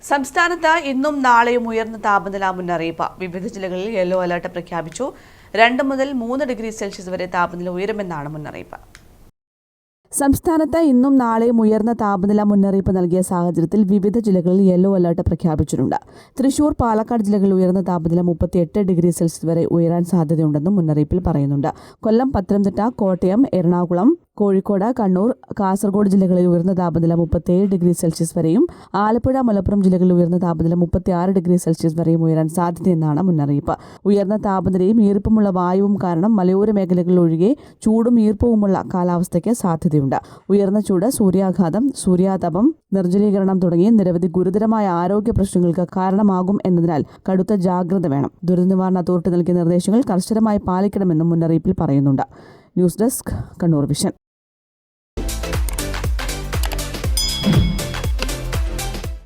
സംസ്ഥാനത്ത് ഇന്നും നാളെയും ഉയർന്ന താപനില മുന്നറിയിപ്പ്. വിവിധ ജില്ലകളിൽ യെല്ലോ അലർട്ട് പ്രഖ്യാപിച്ചു. 2 മുതൽ 3 ഡിഗ്രി സെൽഷ്യസ് വരെ താപനില ഉയരുമെന്നാണ് മുന്നറിയിപ്പ്. സംസ്ഥാനത്ത് ഇന്നും നാളെയും ഉയർന്ന താപനില മുന്നറിയിപ്പ് നൽകിയ സാഹചര്യത്തിൽ വിവിധ ജില്ലകളിൽ യെല്ലോ അലർട്ട് പ്രഖ്യാപിച്ചിട്ടുണ്ട്. തൃശൂർ, പാലക്കാട് ജില്ലകളിൽ ഉയർന്ന താപനില 38 ഡിഗ്രി സെൽഷ്യസ് വരെ ഉയരാൻ സാധ്യതയുണ്ടെന്നും മുന്നറിയിപ്പിൽ പറയുന്നുണ്ട്. കൊല്ലം, പത്തനംതിട്ട, കോട്ടയം, എറണാകുളം, കോഴിക്കോട്, കണ്ണൂർ, കാസർഗോഡ് ജില്ലകളിൽ ഉയർന്ന താപനില 37 ഡിഗ്രി സെൽഷ്യസ് വരെയും ആലപ്പുഴ, മലപ്പുറം ജില്ലകളിൽ ഉയർന്ന താപനില 36 ഡിഗ്രി സെൽഷ്യസ് വരെയും ഉയരാൻ സാധ്യതയെന്നാണ് മുന്നറിയിപ്പ്. ഉയർന്ന താപനിലയും ഈർപ്പമുള്ള വായുവും കാരണം മലയോര മേഖലകളിൽ ഒഴികെ ചൂടും ഈർപ്പവുമുള്ള കാലാവസ്ഥയ്ക്ക് സാധ്യതയുണ്ട്. ഉയർന്ന ചൂട്, സൂര്യാഘാതം, സൂര്യാതപം, നിർജ്ജലീകരണം തുടങ്ങിയ നിരവധി ഗുരുതരമായ ആരോഗ്യ പ്രശ്നങ്ങൾക്ക് കാരണമാകും എന്നതിനാൽ കടുത്ത ജാഗ്രത വേണം. ദുരന്ത നിവാരണ അതോറിറ്റി നൽകിയ നിർദ്ദേശങ്ങൾ കർശനമായി പാലിക്കണമെന്നും മുന്നറിയിപ്പിൽ പറയുന്നുണ്ട്. News desk, Kannur vision.